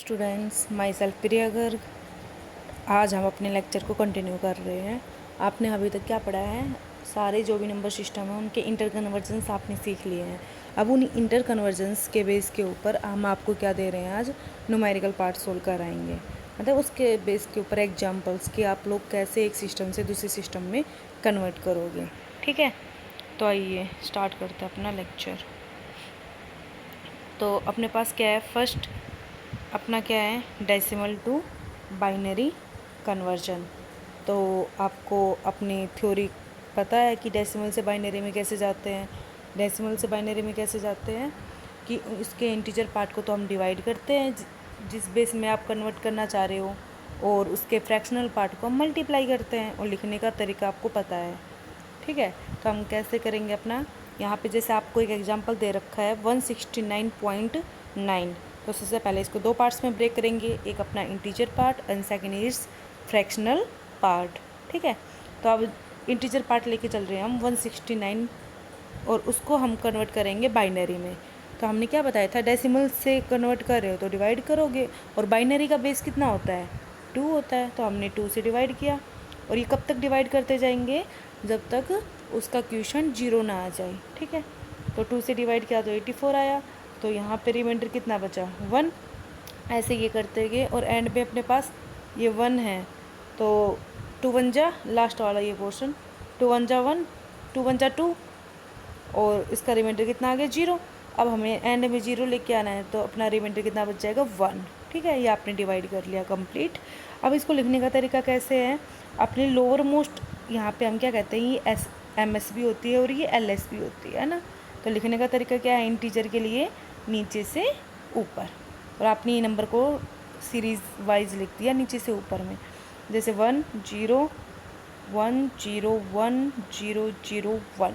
Students, my self प्रिया गर्ग। आज हम अपने लेक्चर को कंटिन्यू कर रहे हैं। आपने अभी तक क्या पढ़ा है? सारे जो भी नंबर सिस्टम हैं उनके इंटर कन्वर्जेंस आपने सीख लिए हैं। अब उन इंटर कन्वर्जेंस के बेस के ऊपर हम आपको क्या दे रहे हैं, आज न्यूमेरिकल पार्ट सोल्व कराएंगे। मतलब उसके बेस के ऊपर एग्जाम्पल्स कि आप लोग कैसे एक सिस्टम से दूसरे सिस्टम में कन्वर्ट करोगे। ठीक है, तो आइए स्टार्ट करते हैं अपना लेक्चर। तो अपने पास क्या है, फर्स्ट अपना क्या है, डेसिमल टू बाइनरी कन्वर्जन। तो आपको अपनी थ्योरी पता है कि डेसिमल से बाइनरी में कैसे जाते हैं। डेसिमल से बाइनरी में कैसे जाते हैं कि इसके इंटीजर पार्ट को तो हम डिवाइड करते हैं जिस बेस में आप कन्वर्ट करना चाह रहे हो, और उसके फ्रैक्शनल पार्ट को हम मल्टीप्लाई करते हैं, और लिखने का तरीका आपको पता है। ठीक है, तो हम कैसे करेंगे अपना, यहाँ पे जैसे आपको एक एग्जांपल दे रखा है 169.9। तो सबसे पहले इसको दो पार्ट्स में ब्रेक करेंगे, एक अपना integer part and second is fractional part. ठीक है, तो अब इंटीजर पार्ट लेके चल रहे हैं हम 169, और उसको हम कन्वर्ट करेंगे बाइनरी में। तो हमने क्या बताया था, डेसिमल से कन्वर्ट कर रहे हो तो डिवाइड करोगे, और बाइनरी का बेस कितना होता है, 2 होता है। तो हमने 2 से डिवाइड किया, और ये कब तक डिवाइड करते जाएंगे, जब तक उसका क्वेश्चन 0 ना आ जाए। ठीक है, तो 2 से डिवाइड किया तो 84 आया, तो यहाँ पे रिमाइंडर कितना बचा, 1। ऐसे ये करते गए, और एंड में अपने पास ये 1 है, तो 2 1 जा, लास्ट वाला ये पोर्शन, 2 1 जा 1, 2 1 जा 2, और इसका रिमाइंडर कितना आ गया, 0। अब हमें एंड में 0 लेके आना है, तो अपना रिमाइंडर कितना बच जाएगा, 1। ठीक है, ये आपने डिवाइड कर लिया कंप्लीट। अब इसको लिखने का तरीका कैसे है, अपने लोअर मोस्ट यहाँ पे हम क्या कहते हैं, ये MS भी होती है और ये LS भी होती है ना। तो लिखने का तरीका क्या है, इंटीजर के लिए नीचे से ऊपर, और आपने ये नंबर को सीरीज़ वाइज लिख दिया नीचे से ऊपर में, जैसे 1 0 1 0 1 0 0 1,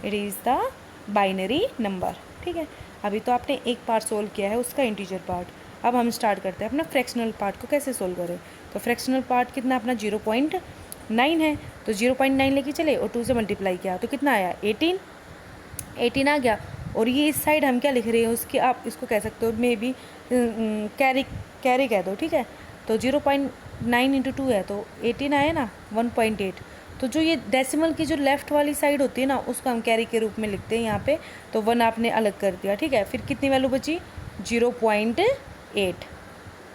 it is the binary number. ठीक है, अभी तो आपने एक पार्ट सोल्व किया है, उसका इंटीजर पार्ट। अब हम स्टार्ट करते हैं अपना फ्रैक्शनल पार्ट को कैसे सोल्व करें। तो फ्रैक्शनल पार्ट कितना अपना 0.9 है, तो 0.9 लेके चले और 2 से मल्टीप्लाई किया तो कितना आया, 18 आ गया। और ये इस साइड हम क्या लिख रहे हैं उसकी, आप इसको कह सकते हो मे बी कैरी कह दो। ठीक है, तो 0.9 इंटू 2 है तो 18 आया ना, 1.8। तो जो ये डेसिमल की जो लेफ़्ट वाली साइड होती है ना, उसको हम कैरी के रूप में लिखते हैं यहाँ पे। तो 1 आपने अलग कर दिया। ठीक है, फिर कितनी वैल्यू बची, 0.8।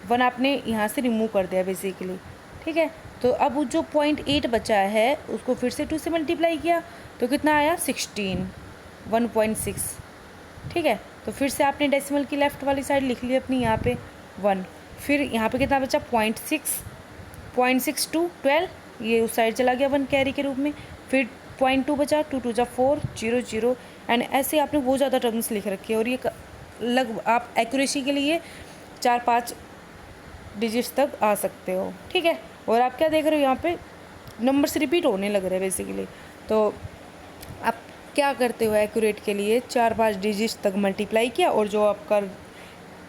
1 आपने यहाँ से रिमूव कर दिया बेसिकली। ठीक है, तो अब जो 0.8 बचा है उसको फिर से 2 से मल्टीप्लाई किया तो कितना आया, 16, 1.6। ठीक है, तो फिर से आपने डेसिमल की लेफ़्ट वाली साइड लिख ली अपनी यहाँ पे 1। फिर यहाँ पे कितना बचा, 0.6 टू 12, ये उस साइड चला गया 1 कैरी के रूप में। फिर 0.2 बचा, 2 2 जा 4, 0 0, एंड ऐसे आपने बहुत ज़्यादा टर्म्स लिख रखे हैं। और ये आप एक्यूरेसी के लिए 4-5 डिजिट्स तक आ सकते हो। ठीक है, और आप क्या देख रहे हो यहाँ पे, नंबर्स रिपीट होने लग रहे हैं बेसिकली। तो आप क्या करते हो, एक्यूरेट के लिए 4-5 डिजिट्स तक मल्टीप्लाई किया, और जो आपका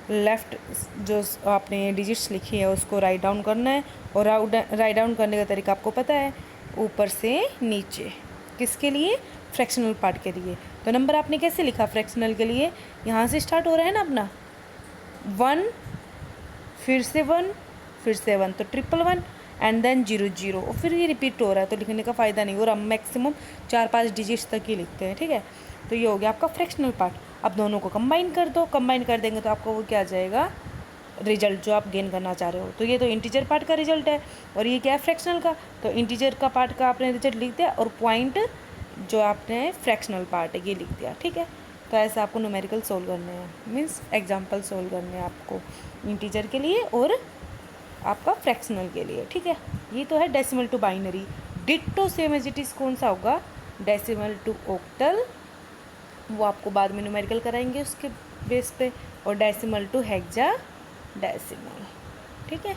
लेफ़्ट जो आपने डिजिट्स लिखी है उसको राइट डाउन करना है। और राइट डाउन करने का तरीका आपको पता है, ऊपर से नीचे। किसके लिए, फ्रैक्शनल पार्ट के लिए। तो नंबर आपने कैसे लिखा फ्रैक्शनल के लिए, यहाँ से स्टार्ट हो रहा है ना अपना 1, फिर से 1, फिर से 1, तो 111 एंड देन 0 0, और फिर ये रिपीट हो रहा है तो लिखने का फ़ायदा नहीं, और हम मैक्सिमम 4-5 डिजिट्स तक ही लिखते हैं। ठीक है, तो ये हो गया आपका फ्रैक्शनल पार्ट। अब दोनों को कंबाइन कर दो, कंबाइन कर देंगे तो आपको वो क्या आ जाएगा, रिजल्ट जो आप गेन करना चाह रहे हो। तो ये तो इंटीजर पार्ट का रिजल्ट है, और ये क्या है, फ्रैक्शनल का। तो इंटीजर का पार्ट का आपने रिजल्ट लिख दिया, और पॉइंट जो आपने फ्रैक्शनल पार्ट है ये लिख दिया। ठीक है, तो ऐसे आपको न्यूमेरिकल सोल्व करने हैं, मीन्स एग्जाम्पल सोल्व करने हैं आपको इंटीजर के लिए और आपका फ्रैक्शनल के लिए। ठीक है, ये तो है decimal to binary. Ditto same as it is कौन सा होगा, डेसिमल टू ऑक्टल, वो आपको बाद में न्यूमेरिकल कराएंगे उसके बेस पे, और डेसिमल टू हेक्साडेसिमल। ठीक है,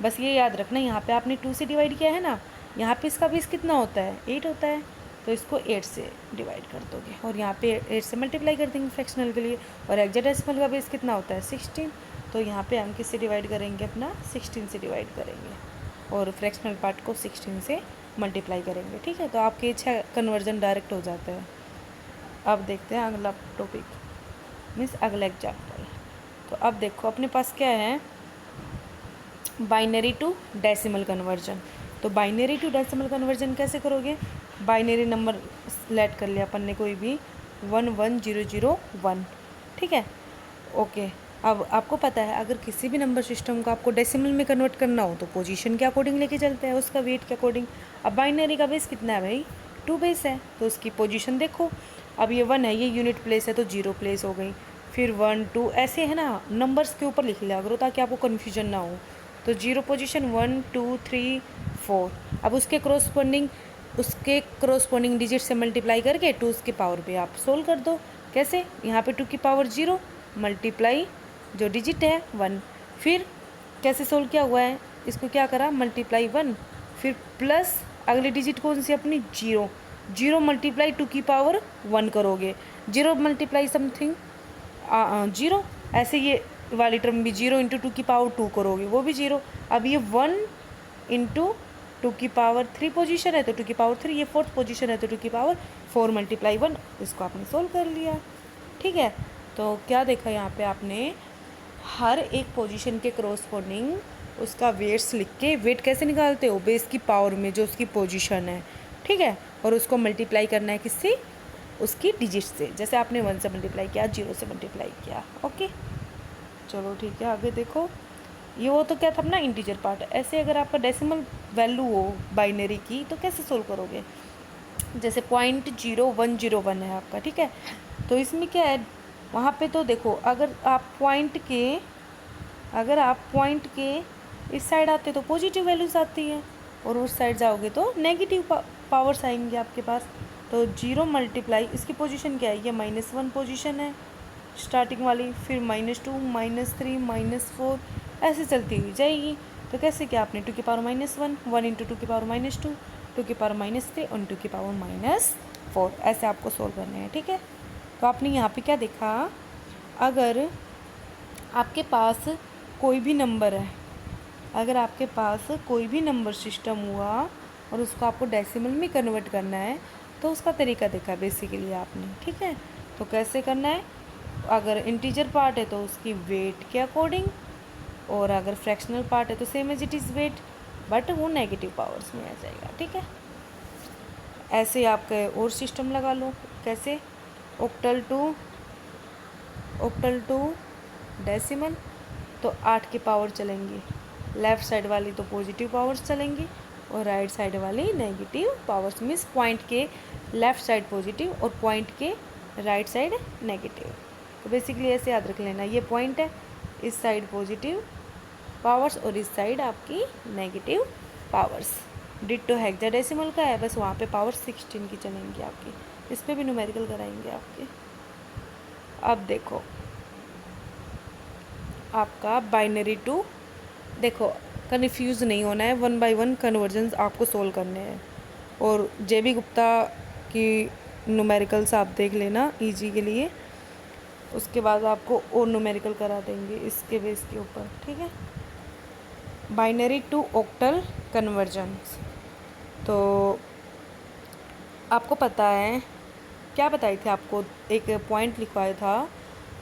बस ये याद रखना, यहाँ पे आपने 2 से डिवाइड किया है ना, यहाँ पे इसका बेस कितना होता है, 8 होता है, तो इसको 8 से डिवाइड कर दोगे, और यहाँ पे 8 से मल्टीप्लाई कर देंगे फ्रैक्शनल के लिए। और हेक्साडेसिमल का बेस कितना होता है, 16, तो यहाँ पे हम किससे डिवाइड करेंगे, अपना 16 से डिवाइड करेंगे, और फ्रैक्शनल पार्ट को 16 से मल्टीप्लाई करेंगे। ठीक है, तो आपके 6 कन्वर्जन डायरेक्ट हो जाता है। अब देखते हैं अगला टॉपिक, मीन्स अगला एग्जाम्पल। तो अब देखो अपने पास क्या है, बाइनरी टू डेसिमल कन्वर्जन। तो बाइनरी टू डेसिमल कन्वर्जन कैसे करोगे, बाइनरी नंबर सेलेक्ट कर लिया अपन ने कोई भी 11001, ठीक है, ओके। अब आपको पता है अगर किसी भी नंबर सिस्टम को आपको डेसिमल में कन्वर्ट करना हो तो पोजीशन के अकॉर्डिंग लेके चलते हैं, उसका वेट के अकॉर्डिंग। अब बाइनरी का बेस कितना है भाई, 2 बेस है, तो उसकी पोजीशन देखो। अब ये 1 है, ये यूनिट प्लेस है तो 0 प्लेस हो गई, फिर 1 2 ऐसे है ना, नंबर्स के ऊपर लिख लिया करो ताकि आपको कन्फ्यूजन ना हो। तो 0 पोजीशन 1 2 3 4। अब उसके क्रोस्पोंडिंग डिजिट से मल्टीप्लाई करके 2 की पावर पे आप सोल्व कर दो। कैसे, यहाँ पे 2 की पावर 0 मल्टीप्लाई जो डिजिट है 1, फिर कैसे सोल्व किया हुआ है, इसको क्या करा मल्टीप्लाई 1, फिर प्लस अगली डिजिट कौन सी अपनी 0, 0 मल्टीप्लाई 2 की पावर 1 करोगे, 0 मल्टीप्लाई समथिंग 0, ऐसे ये वाली टर्म भी 0 इंटू 2 की पावर 2 करोगे वो भी 0। अब ये 1 इंटू 2 की पावर 3 पोजीशन है तो 2 की पावर 3, ये 4th पोजीशन है तो 2 की पावर 4 मल्टीप्लाई 1, इसको आपने सोल्व कर लिया, ठीक है। तो क्या देखा यहाँ पे आपने, हर एक पोजीशन के क्रोस्पोंडिंग उसका वेट्स लिख के, वेट कैसे निकालते हो, बेस की पावर में जो उसकी पोजीशन है, ठीक है, और उसको मल्टीप्लाई करना है किससे, उसकी डिजिट से, जैसे आपने 1 से मल्टीप्लाई किया, 0 से मल्टीप्लाई किया, ओके। चलो ठीक है, आगे देखो, ये वो तो क्या था अपना इंटीजर पार्ट। ऐसे अगर आपका डेसिमल वैल्यू हो बाइनरी की तो कैसे सोल्व करोगे, जैसे 0.0101 है आपका, ठीक है, तो इसमें क्या है, वहाँ पे तो देखो अगर आप पॉइंट के इस साइड आते तो पॉजिटिव वैल्यूज़ आती हैं और उस साइड जाओगे तो नेगेटिव पावर्स आएंगे आपके पास। तो 0 मल्टीप्लाई इसकी पोजीशन क्या है, ये -1 पोजीशन है स्टार्टिंग वाली, फिर -2 -3 -4 ऐसे चलती हुई जाएगी। तो कैसे किया आपने, 2 की पावर -1, 1 इंटू 2 की पावर -2, 2 की पावर -3 और 2 की पावर -4, ऐसे आपको सोल्व करने हैं, ठीक है। तो आपने यहाँ पे क्या देखा, अगर आपके पास कोई भी नंबर है, अगर आपके पास कोई भी नंबर सिस्टम हुआ और उसको आपको डेसिमल में कन्वर्ट करना है तो उसका तरीका देखा बेसिकली आपने, ठीक है। तो कैसे करना है, अगर इंटीजर पार्ट है तो उसकी वेट के अकॉर्डिंग, और अगर फ्रैक्शनल पार्ट है तो same as it is wait, but वो नेगेटिव पावर्स में आ जाएगा, ठीक है। ऐसे आपका और सिस्टम लगा लो, कैसे, ऑक्टल टू डेसिमल, तो 8 की पावर चलेंगी, लेफ़्ट साइड वाली तो पॉजिटिव पावर्स चलेंगी और राइट साइड वाली नेगेटिव पावर्स, मीन्स पॉइंट के लेफ़्ट साइड पॉजिटिव और पॉइंट के राइट साइड नेगेटिव। तो बेसिकली ऐसे याद रख लेना, ये पॉइंट है, इस साइड पॉजिटिव पावर्स और इस साइड आपकी नेगेटिव पावर्स। डिट्टो हेक्साडेसिमल का है, बस वहाँ पे पावर 16 की चलेंगी आपकी, इस पर भी न्यूमेरिकल कराएंगे आपके। अब देखो आपका बाइनरी टू, देखो कन्फ्यूज़ नहीं होना है, 1 बाय 1 कन्वर्जन्स आपको सोल्व करने हैं। और JB गुप्ता की न्यूमेरिकल्स आप देख लेना ईजी के लिए, उसके बाद आपको और न्यूमेरिकल करा देंगे इसके बेस के ऊपर, ठीक है। बाइनरी टू ऑक्टल कन्वर्जन्स, तो आपको पता है क्या बताई थी आपको, एक पॉइंट लिखवाया था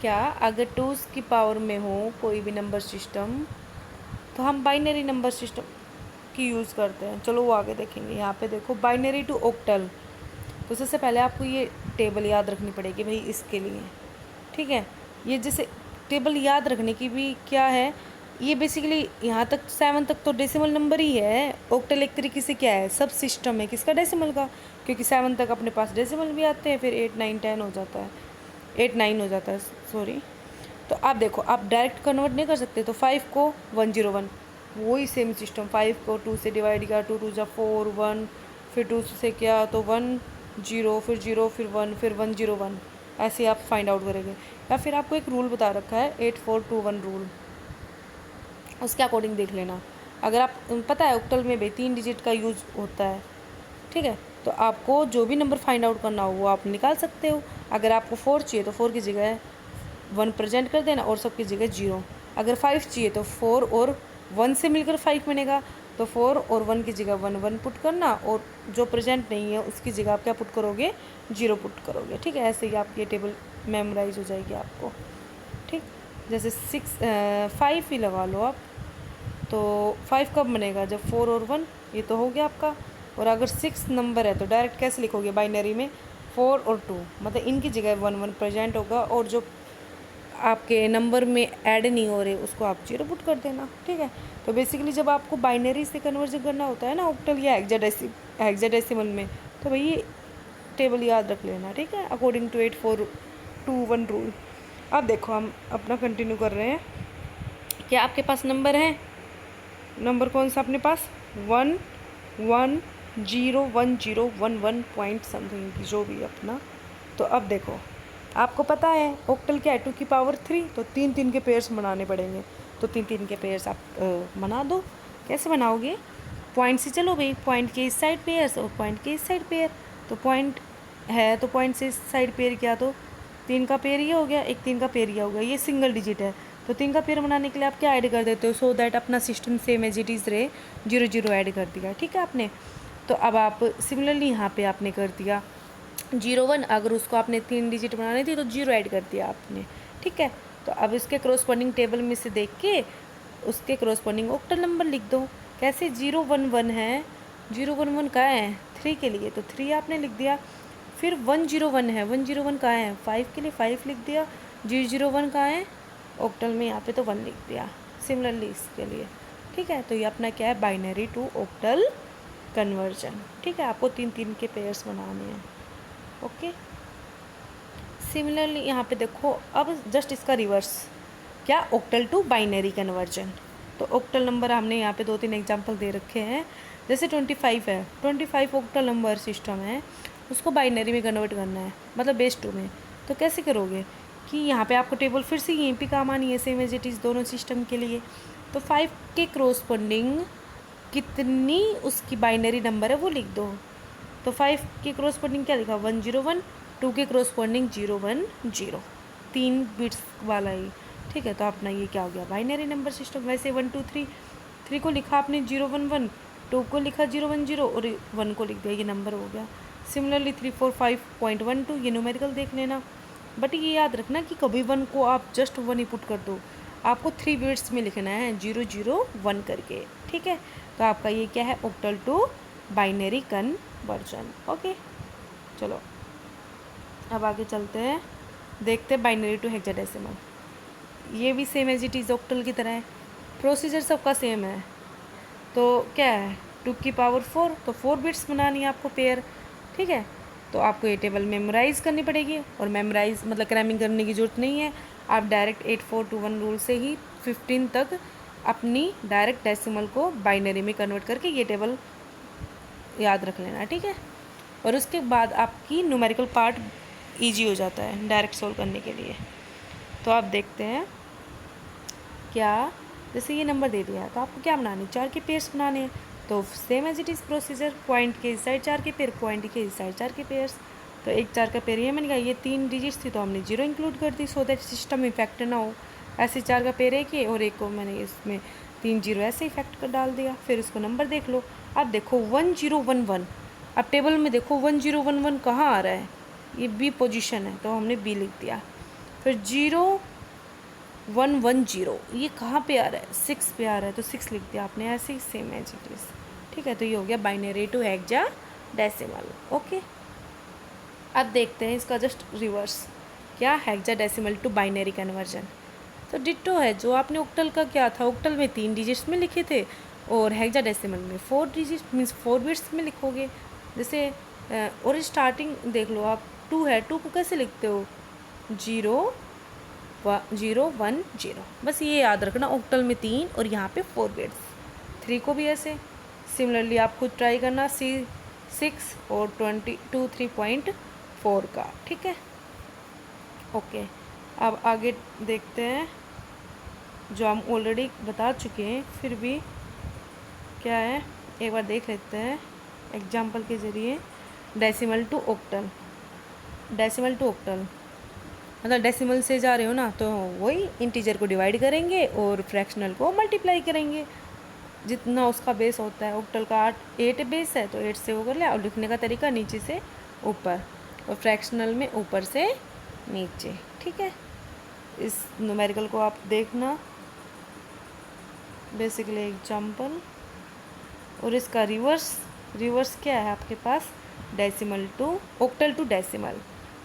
क्या, अगर 2 की पावर में हो कोई भी नंबर सिस्टम तो हम बाइनरी नंबर सिस्टम की यूज़ करते हैं। चलो वो आगे देखेंगे। यहाँ पे देखो बाइनरी टू ऑक्टल, तो सबसे पहले आपको ये टेबल याद रखनी पड़ेगी भाई इसके लिए, ठीक है। ये जैसे टेबल याद रखने की भी क्या है, ये बेसिकली यहाँ तक 7 तक तो डेसिमल नंबर ही है। ऑक्टल एक तरीके से क्या है, सब सिस्टम है किसका, डेसिमल का, क्योंकि 7 तक अपने पास डेसिमल भी आते हैं, फिर 8 9 10 हो जाता है, 8 9 हो जाता है सॉरी। तो आप देखो आप डायरेक्ट कन्वर्ट नहीं कर सकते, तो 5 को 101, वही सेम सिस्टम, 5 को 2 से डिवाइड किया, 2 2 जा 4 1, फिर 2 से किया तो 1 0, फिर 0 फिर 1 फिर 1 0 1, ऐसे आप फाइंड आउट करेंगे। या फिर आपको एक रूल बता रखा है 8 4 2 1 रूल, उसके अकॉर्डिंग देख लेना। अगर आप पता है ऑक्टल में भी 3 डिजिट का यूज़ होता है, ठीक है, तो आपको जो भी नंबर फाइंड आउट करना हो वो आप निकाल सकते हो। अगर आपको 4 चाहिए तो 4 की जगह 1 प्रेजेंट कर देना और सबकी जगह 0। अगर 5 चाहिए तो 4 और 1 से मिलकर 5 बनेगा, तो 4 और 1 की जगह 1 1 पुट करना, और जो प्रेजेंट नहीं है उसकी जगह आप क्या पुट करोगे, 0 पुट करोगे, ठीक है। ऐसे ही आपकी ये टेबल मेमोराइज हो जाएगी आपको, ठीक। जैसे 5 ही लगा लो आप, तो 5 कब बनेगा, जब 4 और 1, ये तो हो गया आपका। और अगर 6 नंबर है तो डायरेक्ट कैसे लिखोगे बाइनरी में, 4 और 2, मतलब इनकी जगह 1 1 प्रेजेंट होगा, और जो आपके नंबर में ऐड नहीं हो रहे उसको आप 0 पुट कर देना, ठीक है। तो बेसिकली जब आपको बाइनरी से कन्वर्जन करना होता है ना ऑक्टल या हेक्साडेसिमल में, तो भाई ये टेबल याद रख लेना, ठीक है, अकॉर्डिंग टू 8421 रूल। अब देखो हम अपना कंटिन्यू कर रहे हैं। क्या आपके पास नंबर है, नंबर कौन सा अपने पास, 1 1 0 1 0 1 1 पॉइंट समथिंग जो भी अपना। तो अब देखो आपको पता है ऑक्टल क्या है, 2 की पावर 3, तो 3 3 के पेयर्स बनाने पड़ेंगे। तो 3 3 के पेयर्स आप बना दो। कैसे बनाओगे, पॉइंट से चलो भाई, पॉइंट के इस साइड पेयर्स और पॉइंट के इस साइड पेयर। तो पॉइंट है तो पॉइंट से इस साइड पेयर किया तो 3 का पेयर ये हो गया, एक 3 का पेयर ये हो गया, ये सिंगल डिजिट है। तो 3 का पेयर बनाने के लिए आप क्या ऐड कर देते हो, सो दैट अपना system same as it is रहे, 0 0 ऐड कर दिया, ठीक है आपने। तो अब आप सिमिलरली यहाँ पे आपने कर दिया 0 1, अगर उसको आपने 3 डिजिट बनानी थी तो 0 ऐड कर दिया आपने, ठीक है। तो अब इसके क्रॉसपॉन्डिंग टेबल में से देख के उसके क्रॉसपॉन्डिंग ऑक्टल नंबर लिख दो। कैसे, 0 1 1 है, 0 1 1 कहाँ है, 3 के लिए, तो 3 आपने लिख दिया। फिर 1 0 1 है, 1 0 1 कहाँ है, 5 के लिए 5 लिख दिया। 0 0 1 कहाँ है ऑक्टल में, यहाँ पे तो 1 लिख दिया। सिमिलरली इसके लिए, ठीक है। तो ये अपना क्या है, बाइनरी टू ऑक्टल कन्वर्जन, ठीक है। आपको 3 3 के पेयर्स बनाने हैं, ओके। सिमिलरली यहाँ पे देखो, अब जस्ट इसका रिवर्स, क्या, ऑक्टल टू बाइनरी कन्वर्जन। तो ऑक्टल नंबर हमने यहाँ पे 2 3 एग्जांपल दे रखे हैं। जैसे 25 है, 25 ऑक्टल नंबर सिस्टम है, उसको बाइनरी में कन्वर्ट करना है, मतलब बेस 2 में। तो कैसे करोगे कि यहाँ पे आपको टेबल फिर से यहीं पे काम आनी है, सेम एज इट इज़ दोनों सिस्टम के लिए। तो 5 के क्रॉसपॉन्डिंग कितनी उसकी बाइनरी नंबर है वो लिख दो। तो 5 के क्रॉसपॉन्डिंग क्या लिखा, 1 0 1, 2 के क्रॉसपॉन्डिंग 0 1 0, 3 बिट्स वाला ही, ठीक है। तो अपना ये क्या हो गया, बाइनरी नंबर सिस्टम। वैसे 1 2 3, 3 को लिखा आपने 0 1 1, 2 को लिखा 0 1 0 और 1 को लिख दिया, ये नंबर हो गया। सिमिलरली 3 4 5.12, ये न्यूमेरिकल देख लेना। बट ये याद रखना कि कभी 1 को आप जस्ट 1 ही पुट कर दो, आपको 3 बिट्स में लिखना है, 0 0 1 करके, ठीक है। तो आपका ये क्या है, octal to binary conversion, okay. चलो अब आगे चलते हैं, देखते हैं बाइनरी टू हेक्साडेसिमल। ये भी same as it is octal की तरह है, प्रोसीजर सबका सेम है। तो क्या है, 2 की पावर 4, तो 4 बिट्स बनानी है आपको पेयर, ठीक है। तो आपको ये टेबल मेमोराइज करनी पड़ेगी, और मेमोराइज मतलब क्रैमिंग करने की ज़रूरत नहीं है, आप डायरेक्ट 8421 रूल से ही 15 तक अपनी डायरेक्ट डेसिमल को बाइनरी में कन्वर्ट करके ये टेबल याद रख लेना, ठीक है। और उसके बाद आपकी न्यूमेरिकल पार्ट इजी हो जाता है डायरेक्ट सोल्व करने के लिए। तो आप देखते हैं क्या, जैसे ये नंबर दे दिया है तो आपको क्या बनाने, 4 के पेयर्स बनाने हैं। तो same as it is procedure, point के इस साइड 4 के पेयर, पॉइंट के इस साइड 4 के पेयर्स। तो एक 4 का पेयर ये मैंने कहा, ये 3 डिजिट्स थी तो हमने 0 इंक्लूड कर दी, सो दैट सिस्टम इफेक्ट ना हो। ऐसे 4 का पेयर एक ही, और एक को मैंने इसमें 3 0 ऐसे इफेक्ट कर डाल दिया। फिर इसको नंबर देख लो, अब देखो 1 0 1 1, अब टेबल में देखो 1 0 1 1 कहाँ आ रहा है, ये बी पोजीशन है तो हमने बी लिख दिया। फिर 0 1 1 0, ये कहाँ पे आ रहा है, 6 पे आ रहा है तो 6 लिख दिया आपने, ऐसे ही सेम एज इट इज़, ठीक है। तो ये हो गया बाइनरी टू हेक्साडेसिमल, ओके। अब देखते हैं इसका जस्ट रिवर्स, क्या, हेक्साडेसिमल टू बाइनरी कन्वर्जन। तो डिट्टो है, जो आपने ऑक्टल का क्या था, ऑक्टल में 3 डिजिट्स में लिखे थे और हेक्साडेसिमल में 4 डिजिट मीन्स 4 बिट्स में लिखोगे। जैसे और स्टार्टिंग देख लो आप, 2 है, 2 को कैसे लिखते हो, 0 0 1 0, बस ये याद रखना, ऑक्टल में 3 और यहाँ पे 4 बिट्स। 3 को भी ऐसे। सिमिलरली आप खुद ट्राई करना, C6 और 3.4 का, ठीक है, ओके। अब आगे देखते हैं जो हम ऑलरेडी बता चुके हैं, फिर भी क्या है एक बार देख लेते हैं एग्जाम्पल के ज़रिए। Decimal to octal, decimal to octal मतलब डेसिमल से जा रहे हो ना, तो वही इंटीजर को डिवाइड करेंगे और फ्रैक्शनल को मल्टीप्लाई करेंगे, जितना उसका बेस होता है। ऑक्टल का 8 बेस है तो 8 से वो कर लिया, और लिखने का तरीका नीचे से ऊपर, और फ्रैक्शनल में ऊपर से नीचे, ठीक है। इस न्यूमेरिकल को आप देखना, बेसिकली एग्जाम्पल। और इसका रिवर्स क्या है आपके पास, decimal to octal to decimal.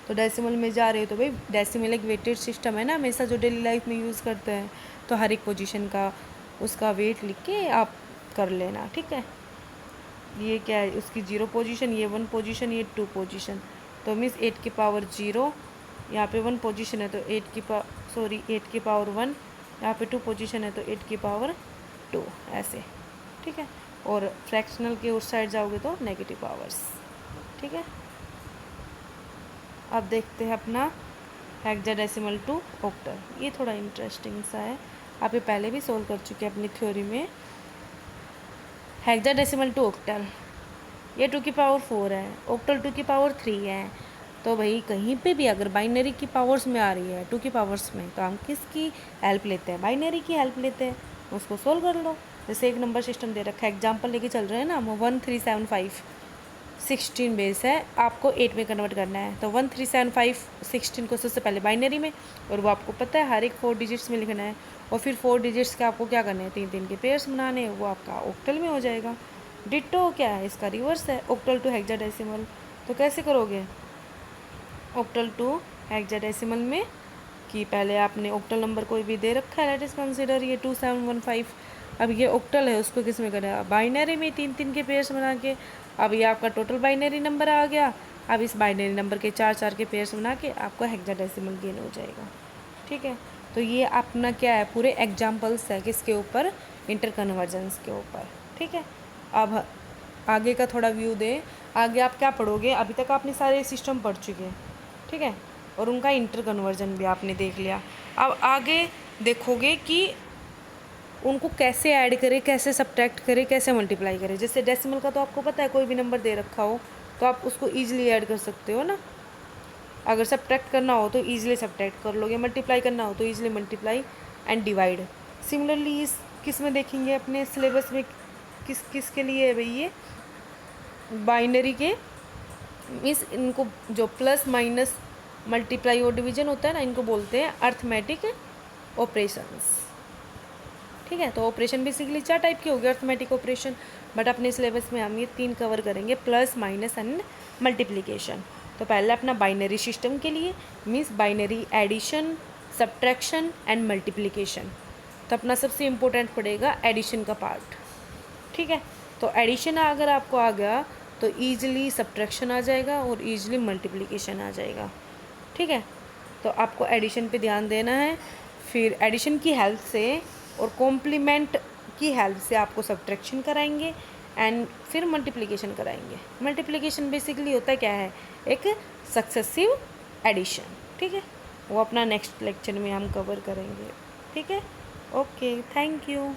तो डेसिमल में जा रहे हो तो भाई डेसिमल एक वेटेड सिस्टम है ना, हमेशा जो डेली लाइफ में यूज़ करते हैं, तो हर एक पोजीशन का उसका वेट लिख के आप कर लेना, ठीक है। ये क्या है, उसकी 0 पोजीशन, ये 1 पोजीशन, ये 2 पोजीशन, तो मीन्स 8 की पावर 0, यहाँ पे 1 पोजीशन है तो 8 की पावर 1, यहाँ पे 2 पोजीशन है तो 8 की पावर 2, ऐसे, ठीक है। और फ्रैक्शनल के उस साइड जाओगे तो नेगेटिव पावर्स, ठीक है। अब देखते हैं अपना हेक्साडेसिमल टू ऑक्टल। ये थोड़ा इंटरेस्टिंग सा है, आप ये पहले भी सोल्व कर चुके हैं अपनी थ्योरी में। हेक्साडेसिमल टू ऑक्टल, ये 2 की पावर 4 है, ऑक्टल 2 की पावर 3 है। तो भाई कहीं पे भी अगर बाइनरी की पावर्स में आ रही है 2 की पावर्स में, तो हम किसकी हेल्प लेते हैं, बाइनरी की हेल्प लेते हैं, उसको सोल्व कर लो। जैसे एक नंबर सिस्टम दे रखा है, एग्जाम्पल लेके चल रहे हैं ना हम, 1375 16 बेस है, आपको 8 में कन्वर्ट करना है। तो 1375 16 को सबसे पहले बाइनरी में, और वो आपको पता है हर एक 4 डिजिट्स में लिखना है, और फिर 4 डिजिट्स के आपको क्या करने हैं, 3-3 के पेयर्स बनाने हैं, वो आपका ऑक्टल में हो जाएगा। डिट्टो क्या है, इसका रिवर्स है, ऑक्टल टू हेक्साडेसिमल। तो कैसे करोगे ऑक्टल टू हेक्साडेसिमल में, कि पहले आपने ऑक्टल नंबर कोई भी दे रखा है, लेट इज कंसीडर ये 2715। अब ये ऑक्टल है, उसको किस में करेगा, बाइनरी में 3-3 के पेयर्स बना के। अब ये आपका टोटल बाइनरी नंबर आ गया। अब इस बाइनरी नंबर के 4-4 के पेयर्स बना के आपको हेक्साडेसिमल गेन हो जाएगा, ठीक है। तो ये अपना क्या है, पूरे एग्जाम्पल्स है किसके ऊपर, इंटर कन्वर्जेंस के ऊपर, ठीक है। अब आगे का थोड़ा व्यू दें, आगे आप क्या पढ़ोगे, अभी तक आपने सारे सिस्टम पढ़ चुके हैं, ठीक है, और उनका इंटर कन्वर्जन भी आपने देख लिया। अब आगे देखोगे कि उनको कैसे ऐड करें, कैसे सब्ट्रैक्ट करें, कैसे मल्टीप्लाई करें। जैसे डेसिमल का तो आपको पता है, कोई भी नंबर दे रखा हो तो आप उसको ईजिली ऐड कर सकते हो ना। अगर सब्ट्रैक्ट करना हो तो ईजिली सब्ट्रैक्ट कर लोगे, मल्टीप्लाई करना हो तो easily multiply and divide. Similarly इस किस में देखेंगे अपने सिलेबस में, किस के लिए है भाई, ये बाइनरी के, मीन्स इनको जो प्लस माइनस मल्टीप्लाई और डिवीजन होता है ना, इनको बोलते हैं अर्थमेटिक ऑपरेशंस, ठीक है। तो ऑपरेशन बेसिकली 4 टाइप के हो गए अर्थमेटिक ऑपरेशन, बट अपने सिलेबस में हम ये 3 कवर करेंगे, प्लस माइनस एंड मल्टीप्लिकेशन। तो पहले अपना बाइनरी सिस्टम के लिए means binary addition, subtraction and multiplication. तो अपना सबसे इम्पोर्टेंट पड़ेगा एडिशन का पार्ट, ठीक है। तो एडिशन अगर आपको आ गया तो ईजिली सब्ट्रैक्शन आ जाएगा और ईजिली मल्टीप्लिकेशन आ जाएगा, ठीक है। तो आपको एडिशन पे ध्यान देना है, फिर एडिशन की हेल्प से और कॉम्प्लीमेंट की हेल्प से आपको सब्ट्रैक्शन कराएंगे एंड फिर मल्टीप्लिकेशन कराएंगे। मल्टीप्लिकेशन बेसिकली होता है क्या है, एक सक्सेसिव एडिशन, ठीक है। वो अपना नेक्स्ट लेक्चर में हम कवर करेंगे, ठीक है। Okay, thank you.